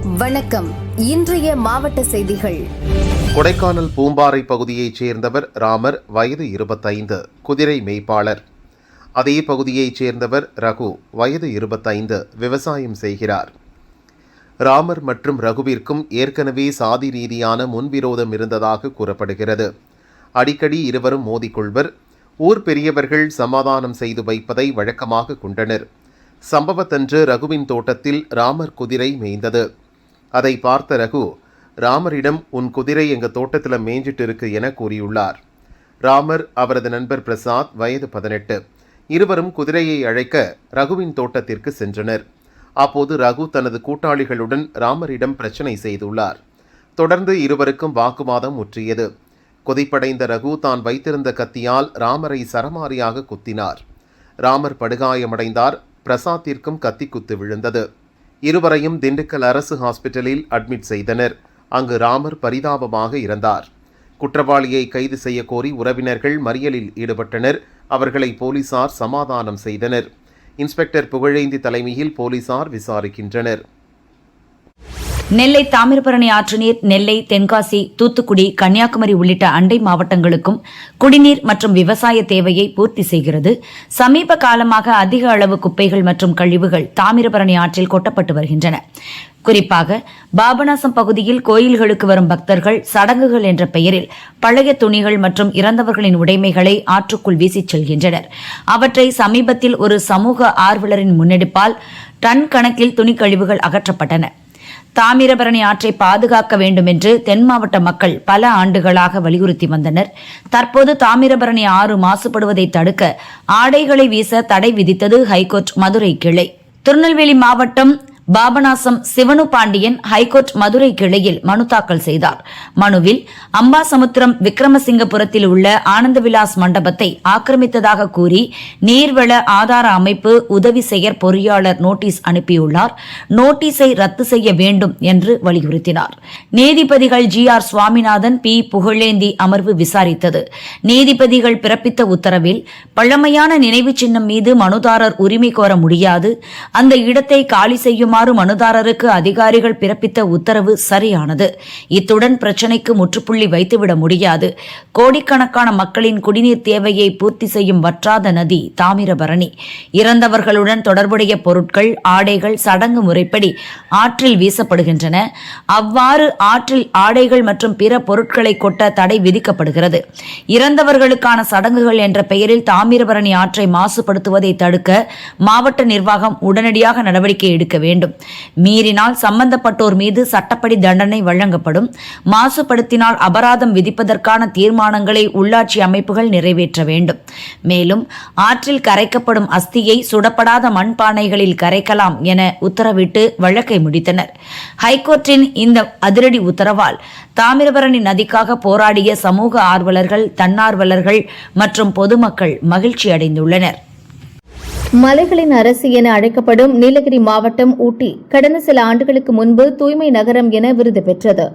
வணக்கம். இன்றைய மாவட்ட செய்திகள். கொடைக்கானல் பூம்பாறை பகுதியைச் சேர்ந்தவர் ராமர், வயது 25, குதிரை மேய்ப்பாளர். அதே பகுதியைச் சேர்ந்தவர் ரகு, வயது 25, விவசாயம் செய்கிறார். ராமர் மற்றும் ரகுவிற்கும் ஏற்கனவே சாதி ரீதியான முன்விரோதம் இருந்ததாக கூறப்படுகிறது. அடிக்கடி இருவரும் மோதிக்கொள்வர். ஊர் பெரியவர்கள் சமாதானம் செய்து வைப்பதை வழக்கமாக கொண்டனர். சம்பவத்தன்று ரகுவின் தோட்டத்தில் ராமர் குதிரை மேய்ந்தது. அதை பார்த்த ரகு, ராமரிடம் உன் குதிரை எங்க தோட்டத்தில் மேய்ஞ்சிட்டு இருக்கு என கூறியுள்ளார். ராமர், அவரது நண்பர் பிரசாத், வயது 18, இருவரும் குதிரையை அழைக்க ரகுவின் தோட்டத்திற்கு சென்றனர். அப்போது ரகு தனது கூட்டாளிகளுடன் ராமரிடம் பிரச்சனை செய்துள்ளார். தொடர்ந்து இருவருக்கும் வாக்குவாதம் முற்றியது. கொதிப்படைந்த ரகு தான் வைத்திருந்த கத்தியால் ராமரை சரமாரியாக குத்தினார். ராமர் படுகாயமடைந்தார். பிரசாத்திற்கும் கத்தி குத்து விழுந்தது. இருவரையும் திண்டுக்கல் அரசு ஹாஸ்பிட்டலில் அட்மிட் செய்தனர். அங்கு ராமர் பரிதாபமாக இறந்தார். குற்றவாளியை கைது செய்ய கோரி உறவினர்கள் மறியலில் ஈடுபட்டனர். அவர்களை போலீசார் சமாதானம் செய்தனர். இன்ஸ்பெக்டர் புகழேந்தி தலைமையில் போலீசார் விசாரிக்கின்றனர். நெல்லை தாமிரபரணி ஆற்று நீர் நெல்லை, தென்காசி, தூத்துக்குடி, கன்னியாகுமரி உள்ளிட்ட அண்டை மாவட்டங்களுக்கும் குடிநீர் மற்றும் விவசாய தேவையை பூர்த்தி செய்கிறது. சமீப காலமாக அதிக அளவு குப்பைகள் மற்றும் கழிவுகள் தாமிரபரணி ஆற்றில் கொட்டப்பட்டு வருகின்றன. குறிப்பாக பாபநாசம் பகுதியில் கோயில்களுக்கு வரும் பக்தர்கள் சடங்குகள் என்ற பெயரில் பழைய துணிகள் மற்றும் இறந்தவர்களின் உடைமைகளை ஆற்றுக்குள் வீசிச் செல்கின்றனர். அவற்றை சமீபத்தில் ஒரு சமூக ஆர்வலரின் முன்னெடுப்பால் டன் கணக்கில் துணிக்கழிவுகள் அகற்றப்பட்டன. தாமிரபரணி ஆற்றை பாதுகாக்க வேண்டும் என்று தென் மாவட்ட மக்கள் பல ஆண்டுகளாக வலியுறுத்தி வந்தனர். தற்போது தாமிரபரணி ஆறு மாசுபடுவதை தடுக்க ஆடைகளை வீச தடை விதித்தது ஹைகோர்ட் மதுரை கிளை. திருநெல்வேலி மாவட்டம் பாபநாசம் சிவனு பாண்டியன் ஹைகோர்ட் மதுரை கிளையில் மனு தாக்கல் செய்தார். மனுவில் அம்பாசமுத்திரம் விக்ரமசிங்கபுரத்தில் உள்ள ஆனந்த விலாஸ் மண்டபத்தை ஆக்கிரமித்ததாக கூறி நீர்வள ஆதார அமைப்பு உதவி செயற் பொறியாளர் நோட்டீஸ் அனுப்பியுள்ளார். நோட்டீஸை ரத்து செய்ய வேண்டும் என்று வலியுறுத்தினார். நீதிபதிகள் GR சுவாமிநாதன், P புகழேந்தி அமர்வு விசாரித்தது. நீதிபதிகள் பிறப்பித்த உத்தரவில் பழமையான நினைவு சின்னம் மீது மனுதாரர் உரிமை கோர முடியாது. அந்த இடத்தை காலி செய்யும் மனுதாரருக்கு அதிகாரிகள் பிறப்பித்த உத்தரவு சரியானது. இத்துடன் பிரச்சினைக்கு முற்றுப்புள்ளி வைத்துவிட முடியாது. கோடிக்கணக்கான மக்களின் குடிநீர் தேவையை பூர்த்தி செய்யும் வற்றாத நதி தாமிரபரணி. இறந்தவர்களுடன் தொடர்புடைய பொருட்கள், ஆடைகள் சடங்கு முறைப்படி ஆற்றில் வீசப்படுகின்றன. அவ்வாறு ஆற்றில் ஆடைகள் மற்றும் பிற பொருட்களை கொட்ட தடை விதிக்கப்படுகிறது. இறந்தவர்களுக்கான சடங்குகள் என்ற பெயரில் தாமிரபரணி ஆற்றை மாசுபடுத்துவதை தடுக்க மாவட்ட நிர்வாகம் உடனடியாக நடவடிக்கை எடுக்க வேண்டும். மீறினால் சம்பந்தப்பட்டோர் மீது சட்டப்படி தண்டனை வழங்கப்படும். மாசுபடுத்தினால் அபராதம் விதிப்பதற்கான தீர்மானங்களை உள்ளாட்சி அமைப்புகள் நிறைவேற்ற வேண்டும். மேலும் ஆற்றில் கரைக்கப்படும் அஸ்தியை சுடப்படாத மண்பானைகளில் கரைக்கலாம் என உத்தரவிட்டு வழக்கை முடித்தனர். ஹைகோர்ட்டின் இந்த அதிரடி உத்தரவால் தாமிரபரணி நதிக்காக போராடிய சமூக ஆர்வலர்கள், தன்னார்வலர்கள் மற்றும் பொதுமக்கள் மகிழ்ச்சி அடைந்துள்ளனர். மலைகளின் அரசு என அழைக்கப்படும் நீலகிரி மாவட்டம் ஊட்டி கடந்த சில ஆண்டுகளுக்கு முன்பு தூய்மை நகரம் என விருது பெற்றது.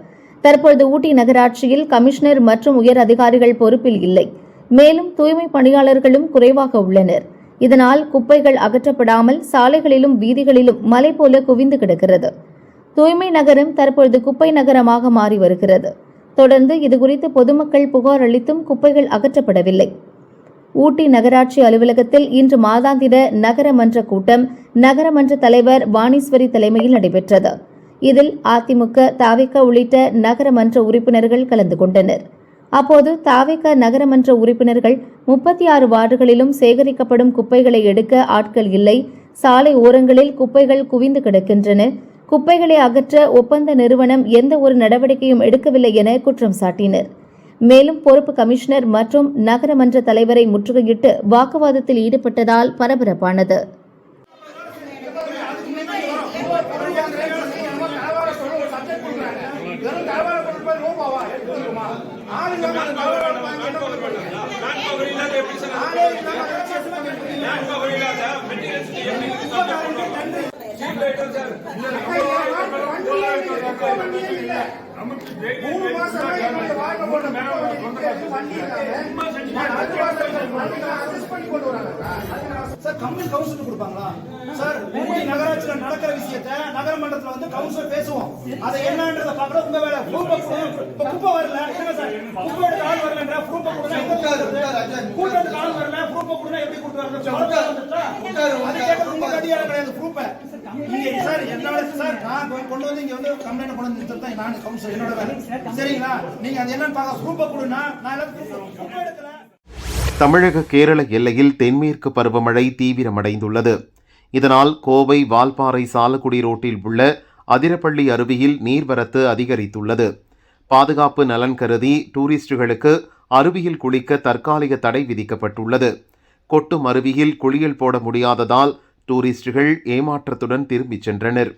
தற்போது ஊட்டி நகராட்சியில் கமிஷனர் மற்றும் உயர் அதிகாரிகள் பொறுப்பில் இல்லை. மேலும் தூய்மை பணியாளர்களும் குறைவாக உள்ளனர். இதனால் குப்பைகள் அகற்றப்படாமல் சாலைகளிலும் வீதிகளிலும் மலை போல குவிந்து கிடக்கிறது. தூய்மை நகரம் தற்பொழுது குப்பை நகரமாக மாறி வருகிறது. தொடர்ந்து இதுகுறித்து பொதுமக்கள் புகார் அளித்தும் குப்பைகள் அகற்றப்படவில்லை. ஊட்டி நகராட்சி அலுவலகத்தில் இன்று மாதாந்திர நகரமன்ற கூட்டம் நகரமன்ற தலைவர் வாணீஸ்வரி தலைமையில் நடைபெற்றது. இதில் அதிமுக, தவிக உள்ளிட்ட நகரமன்ற உறுப்பினர்கள் கலந்து கொண்டனர். அப்போது தவிக நகரமன்ற உறுப்பினர்கள் 36 வார்டுகளிலும் சேகரிக்கப்படும் குப்பைகளை எடுக்க ஆட்கள் இல்லை, சாலை ஓரங்களில் குப்பைகள் குவிந்து கிடக்கின்றன, குப்பைகளை அகற்ற ஒப்பந்த நிறுவனம் எந்த ஒரு நடவடிக்கையும் எடுக்கவில்லை என குற்றம் சாட்டினர். மேலும் பொறுப்பு கமிஷனர் மற்றும் நகரமன்ற தலைவரை முற்றுகையிட்டு வாக்குவாதத்தில் ஈடுபட்டதால் பரபரப்பானது. 3 மாசமா என்னுடைய வாழ்க்கை போட்ட சார் கம்பெனி கவுன்சில் கொடுப்பாங்களா சார்? ஊட்டி நகராட்சியில நடக்கிற விஷயத்தை நகரமன்றத்துல வந்து கவுன்சில் பேசுவோம். அதை என்னன்றத பாக்குறது உங்க வேலை. குப்பை வரல சார், குப்பையோட ஆள் வரலன்ற ப்ரூஃப் கூட்டத்துக்கு ஆள் வரல ப்ரூஃப் கொடுத்தா எப்படி கொடுக்குறாங்க? அது கேட்கறது உங்க அதிகாரம் கிடையாது. ப்ரூஃப் சார் என்னோட சார் நான் கொண்டு வந்து இங்க வந்து கம்ப்ளைண்ட் கொண்டு வந்து தான் நான் கவுன்சில் என்னோட வேலை. சரிங்களா? நீங்க அது என்னன்னு பார்க்க ப்ரூஃப் கொடுனா நான் எடுக்கல. தமிழக கேரள எல்லையில் தென்மேற்கு பருவமழை தீவிரமடைந்துள்ளது. இதனால் கோவை வால்பாறை சாலக்குடி ரோட்டில் உள்ள அதிரப்பள்ளி அருவியில் நீர்வரத்து அதிகரித்துள்ளது. பாதுகாப்பு நலன் கருதி டூரிஸ்டுகளுக்கு அருவியில் குளிக்க தற்காலிக தடை விதிக்கப்பட்டுள்ளது. கொட்டும் அருவியில் குளியல் போட முடியாததால் டூரிஸ்டுகள் ஏமாற்றத்துடன் திரும்பிச் சென்றனர்.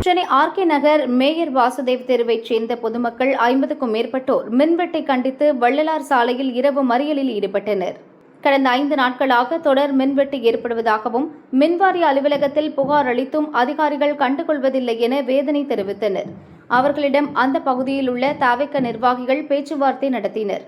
சென்னை ஆர்கே நகர் மேயர் வாசுதேவ் தெருவைச் சேர்ந்த பொதுமக்கள் 50க்கும் மேற்பட்டோர் மின்வெட்டை கண்டித்து வள்ளலார் சாலையில் இரவு மறியலில் ஈடுபட்டனர். கடந்த 5 நாட்களாக தொடர் மின்வெட்டு ஏற்படுவதாகவும் மின்வாரிய அலுவலகத்தில் புகார் அளித்தும் அதிகாரிகள் கண்டுகொள்வதில்லை என வேதனை தெரிவித்தனர். அவர்களிடம் அந்த பகுதியில் உள்ள தவிக நிர்வாகிகள் பேச்சுவார்த்தை நடத்தினர்.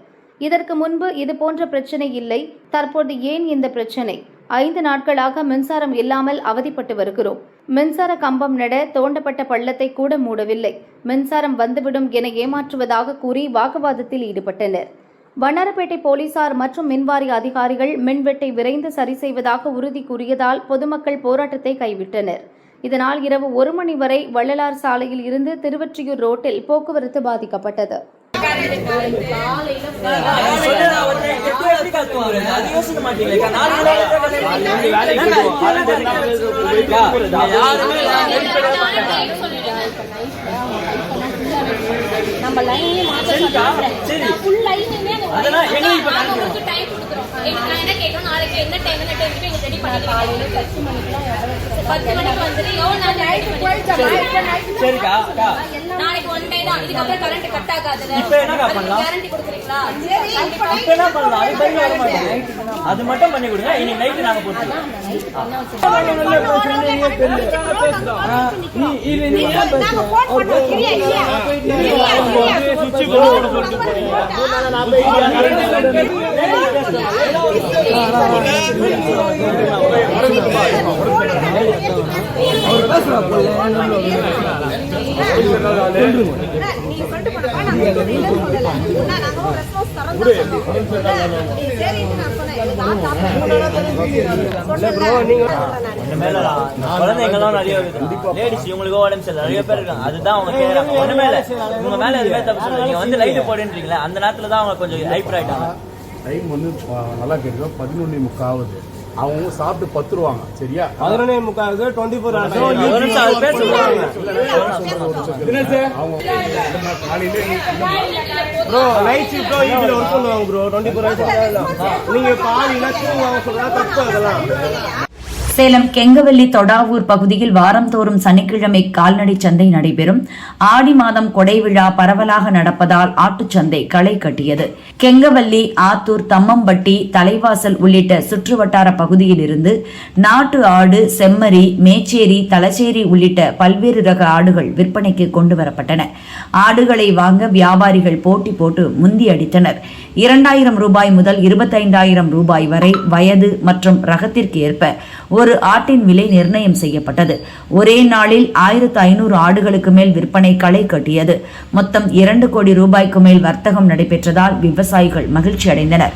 இதற்கு முன்பு இதுபோன்ற பிரச்சினை இல்லை, தற்போது ஏன் இந்த பிரச்சினை? 5 நாட்களாக மின்சாரம் இல்லாமல் அவதிப்பட்டு வருகிறோம். மின்சார கம்பம் நட தோண்டப்பட்ட பள்ளத்தை கூட மூடவில்லை. மின்சாரம் வந்துவிடும் என ஏமாற்றுவதாக கூறி வாக்குவாதத்தில் ஈடுபட்டனர். வண்ணாரப்பேட்டை போலீசார் மற்றும் மின்வாரிய அதிகாரிகள் மின்வெட்டை விரைந்து சரி செய்வதாக உறுதி கூறியதால் பொதுமக்கள் போராட்டத்தை கைவிட்டனர். இதனால் இரவு 1 மணி வரை வள்ளலார் சாலையில் இருந்து திருவொற்றியூர் ரோட்டில் போக்குவரத்து பாதிக்கப்பட்டது. நம்ம லைன்லயே மாத்தறோம். சரி ஃபுல் லைன்லயே அதெல்லாம் எங்களுக்கு இப்ப டைம் கொடுக்குறோம். நான் என்ன கேக்குறேன், நாளைக்கு என்ன டைம்க்கு எங்க ரெடி பண்ணிக்கலாம். காலையில 10 மணிக்குலாம் 10 மணிக்கு வந்துரு. நான் நைட் போயிட்டேன். சரிக்கா அக்கா நாளைக்கு ஒன் டே தான். இதுக்கு அப்புறம் கரண்ட் கட் ஆகாது. இப்போ என்ன பண்ணலாம்? கேரண்டி கொடுக்குறீங்களா? சரி இப்போ என்ன பண்ணலாம்? அது பைல வர மாட்டேங்குது. அது மட்டும் பண்ணி கொடுங்க. இன்னைக்கு நைட் நாங்க போட்டுறோம். நீ நாங்க போன் பண்ணோம். சரியா இல்லையா? சுவிட்ச் போர்டு போட்டு போறீங்க. குழந்தைங்கெல்லாம் நிறைய லேடிஸ் இவங்களுக்கு உடம்பு சரியில்லை, நிறைய பேர் இருக்காங்க. அதுதான் அவங்க கேட்கறாங்க. ஒண்ணு மேல உங்க மேல எதுவுமே தப்பு சொல்ல, நீங்க வந்து லைட் போடுன்றீங்களா, அந்த நேரத்துல தான் அவங்க கொஞ்சம் ஹைப்பர் ஆயிட்டாங்க. டைம் வந்து நல்லா கேட்க 11:45 ஆகுது. அவங்க சாப்பிட்டு பத்துருவாங்க. சரியா? 11:45 24 hours. Bro night shift bro இதுல வர்க் பண்ணுவாங்க ப்ரோ 24 hours. நீங்க பாதியில தூங்குவாங்க சொல்றா தப்பு அதெல்லாம். சேலம் கெங்கவல்லி தொடாவூர் பகுதியில் வாரந்தோறும் சனிக்கிழமை கால்நடை சந்தை நடைபெறும். ஆடி மாதம் கொடை விழா பரவலாக நடப்பதால் ஆட்டுச்சந்தை களை கட்டியது. கெங்கவல்லி, ஆத்தூர், தம்மம்பட்டி, தலைவாசல் உள்ளிட்ட சுற்றுவட்டார பகுதியில் இருந்து நாட்டு ஆடு, செம்மறி, மேச்சேரி, தலச்சேரி உள்ளிட்ட பல்வேறு ரக ஆடுகள் விற்பனைக்கு கொண்டு வரப்பட்டன. ஆடுகளை வாங்க வியாபாரிகள் போட்டி போட்டு முந்தி அடித்தனர். 2000 ரூபாய் முதல் 25,000 ரூபாய் வரை வயது மற்றும் ரகத்திற்கு ஏற்ப ஒரு ஆட்டின் விலை நிர்ணயம் செய்யப்பட்டது. ஒரே நாளில் 1500 ஆடுகளுக்கு மேல் விற்பனை களை கட்டியது. மொத்தம் 2 கோடி ரூபாய்க்கு மேல் வர்த்தகம் நடைபெற்றதால் விவசாயிகள் மகிழ்ச்சி அடைந்தனர்.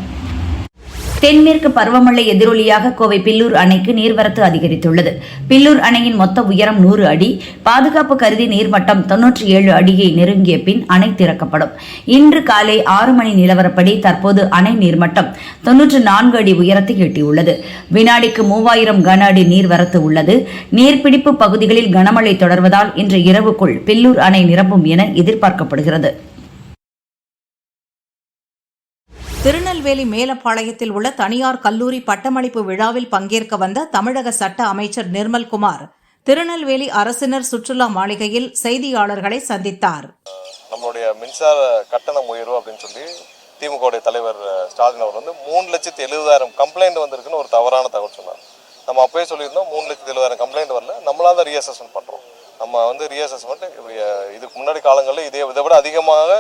தென்மேற்கு பருவமழை எதிரொலியாக கோவை பில்லூர் அணைக்கு நீர்வரத்து அதிகரித்துள்ளது. பில்லூர் அணையின் மொத்த உயரம் 100 அடி. பாதுகாப்பு கருதி நீர்மட்டம் 97 அடியை நெருங்கிய பின் அணை திறக்கப்படும். இன்று காலை 6 மணி நிலவரப்படி தற்போது அணை நீர்மட்டம் 94 அடி உயரத்தை எட்டியுள்ளது. வினாடிக்கு 3000 கன அடி நீர்வரத்து உள்ளது. நீர்பிடிப்பு பகுதிகளில் கனமழை தொடர்வதால் இன்று இரவுக்குள் பில்லூர் அணை நிரம்பும் என எதிர்பார்க்கப்படுகிறது. திருநெல்வேலி மேலப்பாளையத்தில் உள்ள தனியார் கல்லூரி பட்டமளிப்பு விழாவில் பங்கேற்க வந்த தமிழக சட்ட அமைச்சர் நிர்மல்குமார் திருநெல்வேலி அரசினர் சுற்றுலா மாளிகையில் செய்தியாளர்களை சந்தித்தார். நம்மளுடைய மின்சார கட்டணம் உயர்வு அப்படின்னு சொல்லி திமுக தலைவர் ஸ்டாலின் அவர் வந்து 3,70,000 கம்ப்ளைண்ட் வந்திருக்குன்னு ஒரு தவறான தகவல் சொன்னார். நம்ம அப்பயே சொல்லியிருந்தோம் 3,70,000 கம்ப்ளைண்ட் வரல, நம்மளால தான் ரீஅசஸ்மெண்ட் பண்ணுறோம். நம்ம வந்து ரீஅசஸ்மெண்ட் இதுக்கு முன்னாடி காலங்களில் இதை விட அதிகமாக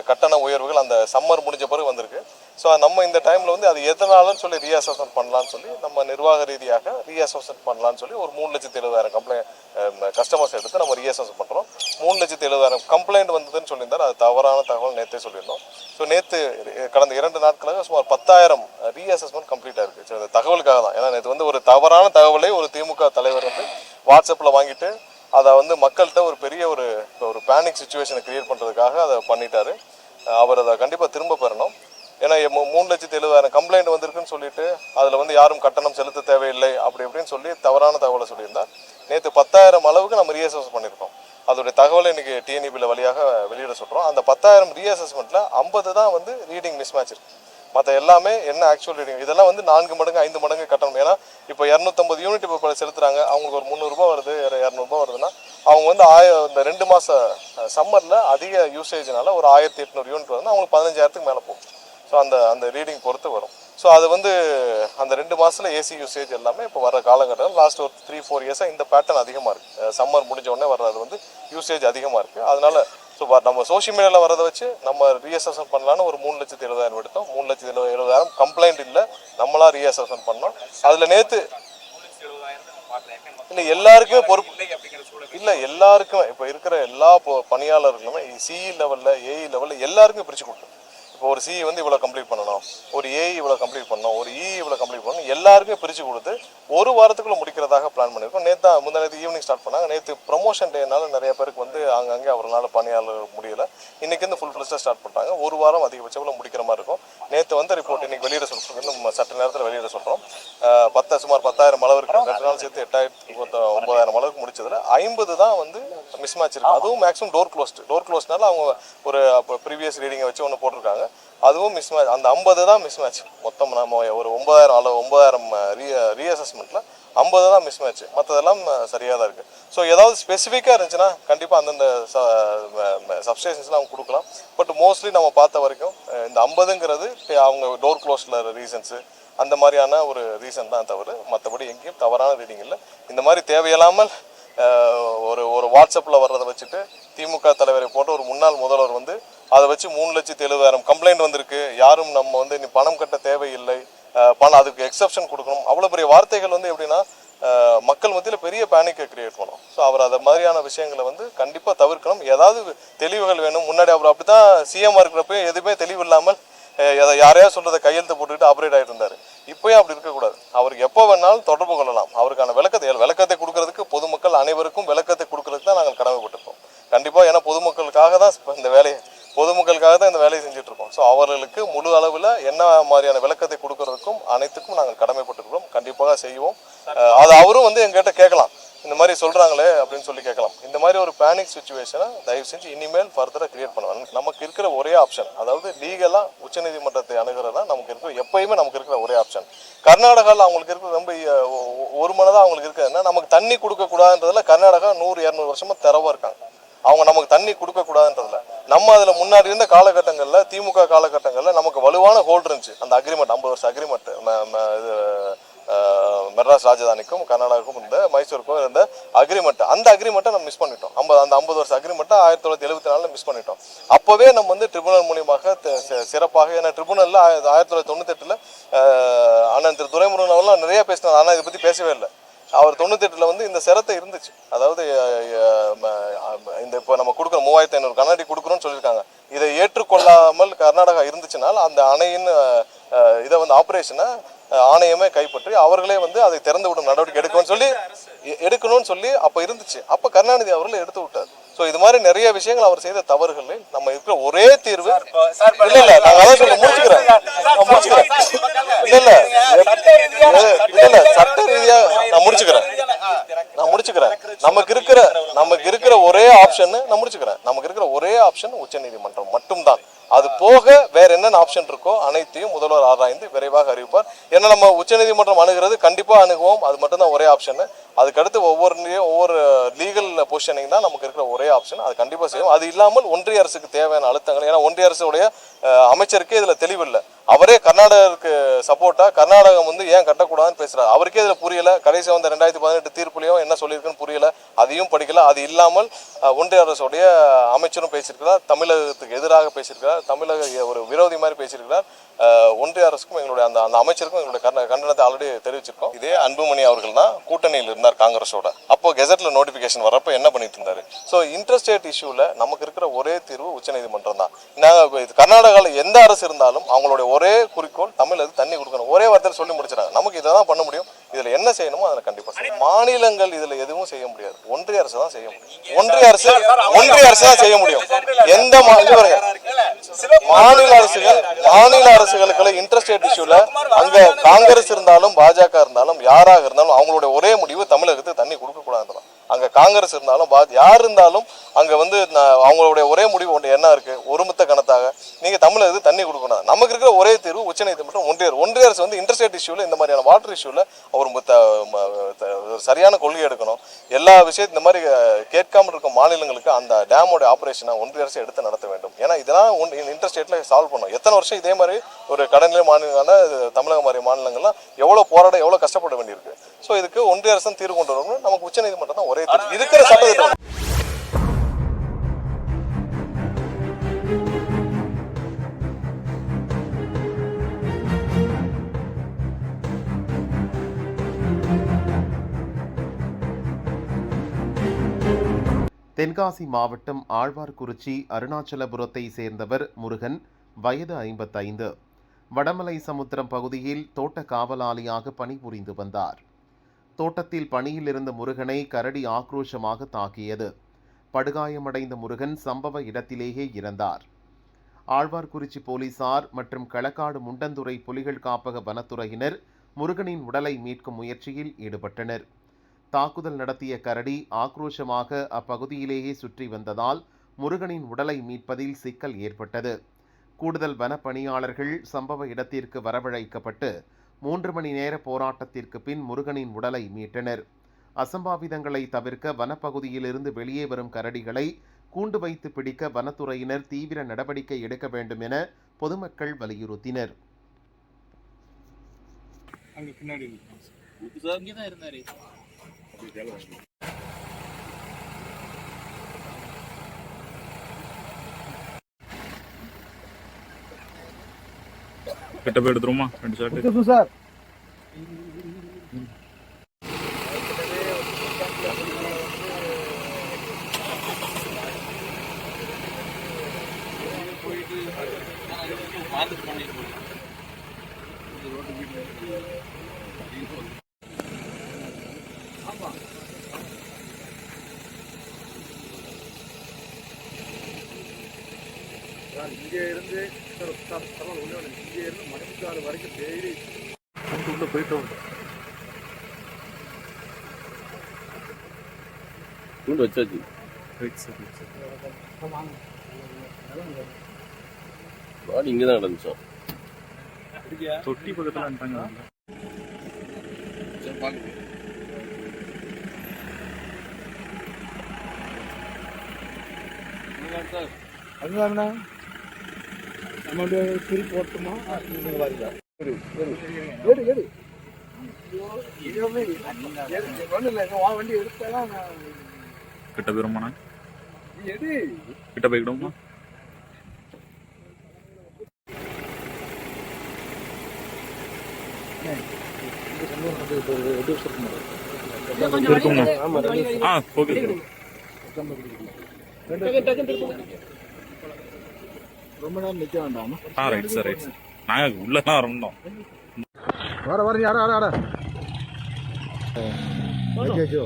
கட்டண உயர்வுகள் அந்த சம்மர் முடிஞ்ச பிறகு வந்திருக்கு. ஸோ நம்ம இந்த டைமில் வந்து அது எதனாலன்னு சொல்லி ரீஅசஸ்மெண்ட் பண்ணலான்னு சொல்லி நம்ம நிர்வாக ரீதியாக ரீஅசஸ்மெண்ட் பண்ணலான்னு சொல்லி ஒரு 3,70,000 கஸ்டமர்ஸ் எடுத்து நம்ம ரீஅசஸ்மெண்ட் பண்ணுறோம். 3,70,000 கம்ப்ளைண்ட் வந்ததுன்னு சொல்லியிருந்தார். அது தவறான தகவல் நேற்றே சொல்லியிருந்தோம். ஸோ நேற்று கடந்த 2 நாட்களாக சுமார் 10,000 ரீஅசஸ்மெண்ட் கம்ப்ளீட் ஆயிருக்கு. ஸோ அந்த தகவலுக்காக தான். ஏன்னா நேற்று வந்து ஒரு தவறான தகவலை ஒரு திமுக தலைவர் வந்து வாட்ஸ்அப்பில் வாங்கிட்டு அதை வந்து மக்கள்கிட்ட ஒரு பெரிய ஒரு பேனிக் சுச்சுவேஷனை கிரியேட் பண்ணுறதுக்காக அதை பண்ணிட்டாரு. அவர் அதை கண்டிப்பாக திரும்ப பெறணும். ஏன்னா 3,70,000 கம்ப்ளைண்ட் வந்திருக்குன்னு சொல்லிட்டு அதில் வந்து யாரும் கட்டணம் செலுத்த தேவையில்லை அப்படி இப்படின்னு சொல்லி தவறான தகவலை சொல்லியிருந்தார். நேற்று 10,000 அளவுக்கு நம்ம ரீஅசஸ் பண்ணியிருக்கோம். அதோடைய தகவலை இன்னைக்கு டிஎன்இபியில் வழியாக வெளியிட சொல்கிறோம். அந்த 10,000 ரீஅசஸ்மெண்ட்டில் 50 தான் வந்து ரீடிங் மிஸ்மேட்ச் இருக்கு. மற்ற எல்லாமே என்ன ஆக்சுவல் ரீடிங் இதெல்லாம் வந்து 4 மடங்கு 5 மடங்கு கட்டணும். ஏன்னா இப்போ 250 யூனிட் இப்போ செலுத்துறாங்க, அவங்களுக்கு ஒரு 300 ரூபாய் வருது, 200 ரூபாய் வருதுன்னா அவங்க வந்து இந்த 2 மாதம் சம்மரில் அதிக யூசேஜ்னால ஒரு 1,800 யூனிட் வருதுன்னா அவங்களுக்கு 15,000க்கு மேலே போகும். ஸோ அந்த ரீடிங் பொறுத்து வரும். ஸோ அது வந்து அந்த 2 மாதத்தில் ஏசி யூசேஜ் எல்லாமே இப்போ வர காலகட்டம் லாஸ்ட் ஒரு 3-4 இயர்ஸாக இந்த பேட்டர்ன் அதிகமாக இருக்குது. சம்மர் முடிஞ்ச உடனே வர்றது வந்து யூசேஜ் அதிகமாக இருக்குது. அதனால ஸோ நம்ம சோஷியல் மீடியாவில் வரதை வச்சு நம்ம ரீஅசஸ்மெண்ட் பண்ணலான்னு ஒரு 3,70,000 எடுத்தோம். 3,70,000 கம்ப்ளைண்ட் இல்லை, நம்மளா ரீஅசஸ்மெண்ட் பண்ணோம். அதில் நேற்று இல்லை எல்லாருக்குமே பொறுப்பு இல்லை, எல்லாருக்குமே இப்போ இருக்கிற எல்லா பணியாளர்களுமே சிஇ லெவலில் ஏஇ லெவலில் எல்லாருக்குமே பிரித்து கொடுக்கணும். இப்போ ஒரு சிஇ வந்து இவ்வளோ கம்ப்ளீட் பண்ணணும், ஒரு ஏஇ இவ்வளோ கம்ப்ளீட் பண்ணணும், ஒரு இஇ இவ்வளோ கம்ப்ளீட் பண்ணணும், எல்லாருக்குமே பிரித்து கொடுத்து ஒரு வாரத்துக்குள்ளே முடிக்கிறதாக பிளான் பண்ணியிருக்கோம். முந்தானேற்று ஈவினிங் ஸ்டார்ட் பண்ணாங்க. நேற்று ப்ரொமோஷன் டேனால நிறைய பேருக்கு வந்து அங்கங்கே அவரால் பணியாளர் முடியலை. இன்றைக்கி வந்து ஃபுல் ஃப்ளெஷ்டாக ஸ்டார்ட் பண்ணிட்டாங்க. ஒரு வாரம் அதிகபட்சம் முடிக்கிற மாதிரி இருக்கும். நேற்று வந்து ரிப்போர்ட் இன்றைக்கி வெளியிட சொல்கிறோம், நம்ம சட்ட நேரத்தில் வெளியிட சொல்கிறோம். சுமார் 10,000 அளவுக்கு 2 நாள் சேர்த்து 8,000-9,000 அளவுக்கு முடிச்சதில் 50 தான் வந்து மிஸ்மேட்ச் இருக்குது. அதுவும் மேக்ஸிமம் டோர் க்ளோஸ்னால அவங்க ஒரு ப்ரீவியஸ் ரீடிங்கை வச்சு ஒன்று போட்டிருக்காங்க. அதுவும் மிஸ்மேட்ச். அந்த 50 தான் மிஸ்மேட்ச். மொத்தம் நம்ம ஒரு 9,000 ரீஅசஸ்மெண்ட்டில் 50 தான் மிஸ்மேட்ச். மற்றதெல்லாம் சரியாக தான் இருக்குது. ஸோ ஏதாவது ஸ்பெசிஃபிக்காக இருந்துச்சுன்னா கண்டிப்பாக அந்தந்த சப்ஸ்டேஷன்ஸ்லாம் அவங்க கொடுக்கலாம். பட் மோஸ்ட்லி நம்ம பார்த்த வரைக்கும் இந்த 50ங்கிறது அவங்க டோர் க்ளோஸில் ரீசன்ஸு அந்த மாதிரியான ஒரு ரீசன் தான் தவிர மற்றபடி எங்கேயும் தவறான ரீடிங் இல்லை. இந்த மாதிரி தேவையில்லாமல் ஒரு வாட்ஸ்அப்பில் வர்றதை வச்சுட்டு திமுக தலைவரை போட்டு ஒரு முன்னாள் முதல்வர் வந்து அதை வச்சு 3,70,000 கம்ப்ளைண்ட் வந்திருக்கு, யாரும் நம்ம வந்து நீ பணம் கட்ட தேவையில்லை, அதுக்கு எக்ஸப்ஷன் கொடுக்கணும், அவ்வளோ பெரிய வார்த்தைகள் வந்து எப்படின்னா மக்கள் மத்தியில் பெரிய பேனிக்கை கிரியேட் பண்ணணும். ஸோ அவர் அதை மாதிரியான விஷயங்களை வந்து கண்டிப்பாக தவிர்க்கணும். ஏதாவது தெளிவுகள் வேணும். முன்னாடி அவர் அப்படி தான் சிஎம்மாக இருக்கிறப்ப எதுவுமே தெளிவு இல்லாமல் யாரையாவது சொல்றதை கையெழுத்து போட்டுக்கிட்டு ஆப்ரேட் ஆகிட்டு இருந்தார். இப்போயும் அப்படி இருக்கக்கூடாது. அவருக்கு எப்போ வேணாலும் தொடர்பு கொள்ளலாம். அவருக்கான விளக்கத்தை கொடுக்கறதுக்கு பொதுமக்கள் அனைவருக்கும் விளக்கத்தை கொடுக்கறதுக்கு தான் நாங்கள் கடமைப்பட்டிருக்கோம். கண்டிப்பாக ஏன்னா பொதுமக்களுக்காக தான் இந்த வேலையை செஞ்சுட்டு இருக்கோம். ஸோ அவர்களுக்கு முழு அளவில் என்ன மாதிரியான விளக்கத்தை கொடுக்கறதுக்கும் அனைத்துக்கும் நாங்கள் கடமைப்பட்டிருக்கிறோம். கண்டிப்பாக செய்வோம். அது அவரும் வந்து எங்ககிட்ட கேட்கலாம், இந்த மாதிரி சொல்கிறாங்களே அப்படின்னு சொல்லி கேட்கலாம். இந்த மாதிரி ஒரு பேனிக் சுச்சுவேஷனை தயவு செஞ்சு இனிமேல் ஃபர்தராக கிரியேட் பண்ணுவாங்க. நமக்கு இருக்கிற ஒரே ஆப்ஷன், அதாவது லீகலாக உச்சநீதிமன்றத்தை அணுகிறதா எப்பயுமே நமக்கு இருக்கிற ஒரே ஆப்ஷன். கர்நாடகாவில் அவங்களுக்கு இருக்கிற ரொம்ப ஒரு மனதாக அவங்களுக்கு இருக்கிறதுனா நமக்கு தண்ணி கொடுக்கக்கூடாதுன்றதுல கர்நாடகா 100-200 வருஷமாக தரவாக இருக்காங்க. அவங்க நமக்கு தண்ணி கொடுக்கக்கூடாதுன்றதுல நம்ம அதில் முன்னாடி இருந்த காலகட்டங்களில் திமுக காலகட்டங்களில் நமக்கு வலுவான ஹோல்டு இருந்துச்சு. அந்த அக்ரிமெண்ட் 50 வருஷம் அக்ரிமெண்ட் மெட்ராஸ் ராஜதானிக்கும் கர்நாடகாவுக்கும் இருந்த மைசூருக்கும் இருந்த அக்ரிமெண்ட், அந்த அக்ரிமெண்ட்டை நம்ம மிஸ் பண்ணிட்டோம். அந்த 50 வருஷம் அக்ரிமெண்ட்டை 1974 மிஸ் பண்ணிட்டோம். அப்போவே நம்ம வந்து ட்ரிபுனல் மூலியமாக சிறப்பாக, ஏன்னா ட்ரிபுனலில் 1998 அண்ணன் திரு துரைமுருகன் அவர்லாம் நிறைய பேசினார். ஆனால் இதை பற்றி பேசவே இல்லை. அவர் 98 வந்து இந்த சிரத்தை இருந்துச்சு. அதாவது இந்த இப்போ நம்ம கொடுக்குற 3,500 கண்ணாடி கொடுக்குறோன்னு சொல்லியிருக்காங்க. இதை ஏற்றுக்கொள்ளாமல் கர்நாடகா இருந்துச்சுனால் அந்த அணையின் இதை வந்து ஆப்ரேஷனை ஆணையமே கைப்பற்றி அவர்களே வந்து அதை திறந்து விடும் நடவடிக்கை எடுக்கணும்னு சொல்லி அப்போ இருந்துச்சு. அப்போ கருணாநிதி அவர்கள் எடுத்து விட்டார். ஸோ இது மாதிரி நிறைய விஷயங்கள் அவர் செய்த தவறுகளில் நம்ம இருக்கிற ஒரே தீர்வு இல்லை நாங்கள் அதான் சொல்ல முடிச்சுக்கிறேன் சட்ட ரீதியாக நான் முடிச்சுக்கிறேன். நமக்கு இருக்கிற ஒரே ஆப்ஷன் நான் முடிச்சுக்கிறேன். நமக்கு இருக்கிற ஒரே ஆப்ஷன் உச்சநீதிமன்றம் மட்டும்தான். அது போக வேற என்னென்ன ஆப்ஷன் இருக்கோ அனைத்தையும் முதல்வர் ஆராய்ந்து விரைவாக அறிவிப்பார். ஏன்னா நம்ம உச்சநீதிமன்றம் அணுகிறது கண்டிப்பாக அணுகுவோம், அது மட்டும்தான் ஒரே ஆப்ஷன். அதுக்கடுத்து ஒவ்வொரு லீகல் பொசிஷனிங் தான் நமக்கு இருக்கிற ஒரே ஆப்ஷன். அது கண்டிப்பாக செய்யும். அது இல்லாமல் ஒன்றிய அரசுக்கு தேவையான அழுத்தங்கள், ஏன்னா ஒன்றிய அரசுடைய அமைச்சருக்கே இதில் தெளிவில்லை. அவரே கர்நாடகருக்கு சப்போர்ட்டா கர்நாடகம் ஏன் கட்டக்கூடாதுன்னு பேசுறாரு. அவருக்கே இதில் புரியல. கடைசி 2018 தீர்ப்புலையும் என்ன சொல்லியிருக்குன்னு புரியல, அதையும் படிக்கல. அது இல்லாமல் ஒன்றிய அரசுடைய அமைச்சரும் பேசியிருக்கிறார், தமிழகத்துக்கு எதிராக பேசியிருக்கிறார், தமிழக ஒரு விரோதி மாதிரி பேசியிருக்கிறார். ஒன்றிய அரசுக்கும் எங்களுடைய அந்த அமைச்சருக்கும் எங்களுடைய கண்டனத்தை ஆல்ரெடி தெரிவிச்சிருக்கோம். இதே அன்புமணி அவர்கள் தான் கூட்டணியில் இருந்தார் காங்கிரஸோட. அப்போ கெசட்ல நோட்டிபிகேஷன் வரப்போ என்ன பண்ணிட்டு இருந்தாரு? ஸோ இன்டர்ஸ்டேட் இஷ்யூல நமக்கு இருக்கிற ஒரே தீர்வு உச்சநீதிமன்றம் தான். நாங்கள் கர்நாடகாவில் எந்த அரசு இருந்தாலும் அவங்களுடைய ஒரே குறிக்கோள் தமிழருக்கு தண்ணி கொடுக்கணும். ஒரே வார்த்தையில் சொல்லி முடிச்சிடாங்க. நமக்கு இதை தான் பண்ண முடியும். இதில் என்ன செய்யணுமோ அதை கண்டிப்பாக செய்யணும். மாநிலங்கள் இதில் எதுவும் செய்ய முடியாது. ஒன்றிய அரசு தான் செய்ய முடியும். ஒன்றிய அரசு தான் செய்ய முடியும். எந்த மாநில அரசுகளுக்கு இன்டர்ஸ்டேட் இஷ்யூல அங்க காங்கிரஸ் இருந்தாலும் பாஜக இருந்தாலும் யாராக இருந்தாலும் அவங்களுடைய ஒரே முடிவு தமிழகத்துக்கு தண்ணி கொடுக்க கூடாதுதான். அங்க காங்கிரஸ் இருந்தாலும் யார் இருந்தாலும் அங்க அவங்களுடைய ஒரே முடிவு ஒன்று என்ன இருக்கு, ஒருமித்த கணத்தாக நீங்க தமிழகத்துக்கு தண்ணி கொடுக்கணும். நமக்கு இருக்கிற ஒரே தீர்வு உச்சநீதிமன்றம். ஒன்றிய அரசு இன்டர்ஸ்டேட் இஷ்யூல இந்த மாதிரியான வாட்டர் இஷ்யூல ஒரு சரியான கொள்கை எடுக்கணும். எல்லா விஷயத்தையும் இந்த மாதிரி கேட்காமல் இருக்கும் மாநிலங்களுக்கு அந்த டேமோட ஆபரேஷனை ஒன்றிய அரசு எடுத்து நடத்த வேண்டும். ஏன்னா இதெல்லாம் இன்டர்ஸ்டேட்ல சால்வ் பண்ணும். எத்தனை வருஷம் இதே மாதிரி ஒரு கடனிலை மாநிலமான தமிழக மாதிரி மாநிலங்கள்லாம் எவ்வளவு போராட எவ்வளவு கஷ்டப்பட வேண்டியிருக்கு. ஸோ இதுக்கு ஒன்றிய அரசு தீர்வு கொண்டு வரணும். நமக்கு உச்சநீதிமன்றம் தான் ஒரே தீர்வு. இருக்கிற சட்டத்திட்டம் தென்காசி மாவட்டம் ஆழ்வார்குறிச்சி அருணாச்சலபுரத்தை சேர்ந்தவர் முருகன், வயது 55, வடமலை சமுத்திரம் பகுதியில் தோட்ட காவலாளியாக பணிபுரிந்து வந்தார். தோட்டத்தில் பணியில் இருந்த முருகனை கரடி ஆக்ரோஷமாக தாக்கியது. படுகாயமடைந்த முருகன் சம்பவ இடத்திலேயே இறந்தார். ஆழ்வார்குறிச்சி போலீசார் மற்றும் களக்காடு முண்டந்துறை புலிகள் காப்பக வனத்துறையினர் முருகனின் உடலை மீட்கும் முயற்சியில் ஈடுபட்டனர். தாக்குதல் நடத்திய கரடி ஆக்ரோஷமாக அப்பகுதியிலேயே சுற்றி வந்ததால் முருகனின் உடலை மீட்பதில் சிக்கல் ஏற்பட்டது. கூடுதல் வனப்பணியாளர்கள் சம்பவ இடத்திற்கு வரவழைக்கப்பட்டு 3 மணி நேர போராட்டத்திற்கு பின் முருகனின் உடலை மீட்டனர். அசம்பாவிதங்களை தவிர்க்க வனப்பகுதியிலிருந்து வெளியே வரும் கரடிகளை கூண்டு வைத்து பிடிக்க வனத்துறையினர் தீவிர நடவடிக்கை எடுக்க வேண்டும் என பொதுமக்கள் வலியுறுத்தினர். கிட்ட போய் எடுத்துருமா 2 ஷாட் சார். இங்கே இருந்து இங்கே இருந்து மணிக்காடு வரைக்கும் டெய்லி உள்ள போயிட்டு கூண்டு வச்சாச்சு. பாடி இங்கே தான் நடந்துச்சோம். தொட்டி பக்கத்தில் வந்துட்டாங்க. அதுதான்ண்ணா நம்மளுடைய திருப்பி ஓட்டுமா வண்டி எடுத்தா கிட்ட போயிருமா? கிட்ட போய்க்கிடுமா? ரொம்ப நேரம் நிக்க வேண்டாம். Right sir, right sir. நாங்க உள்ளதான் வரணும். வர யாரா ஏத்தியாச்சோ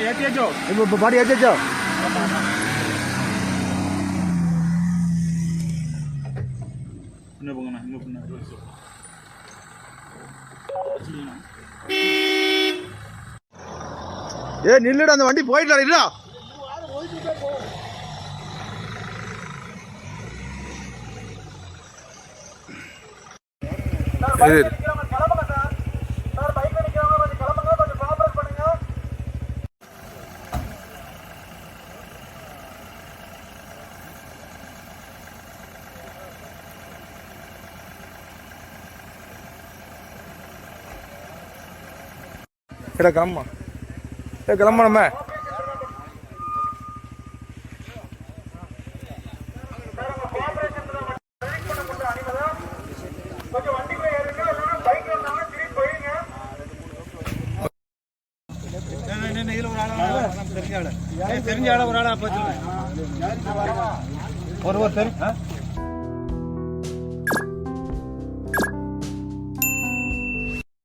ஏத்தியாச்சோ இப்போ பாடி ஏத்தியாச்சோ. இன்னும் போங்கண்ணா, இன்னும் பண்ண நில்லுடா, அந்த வண்டி போயிட்டு இல்ல. கிளம்புங்க சார். சார் பைக்ல நிக்கிறவங்க கொஞ்சம் கிளம்புங்க, கொஞ்சம் கோஆபரேட் பண்ணுங்க. கிளம்பா கிளம்பணுமே. கொஞ்சம் வண்டிக்குள்ள ஏறுங்க, இல்லைன்னா பைக்ல இருந்தாலும் திரும்பி போயிடுங்க. தெரிஞ்ச ஆள ஒரு ஆளா போச்சு. ஒரு தெரியும்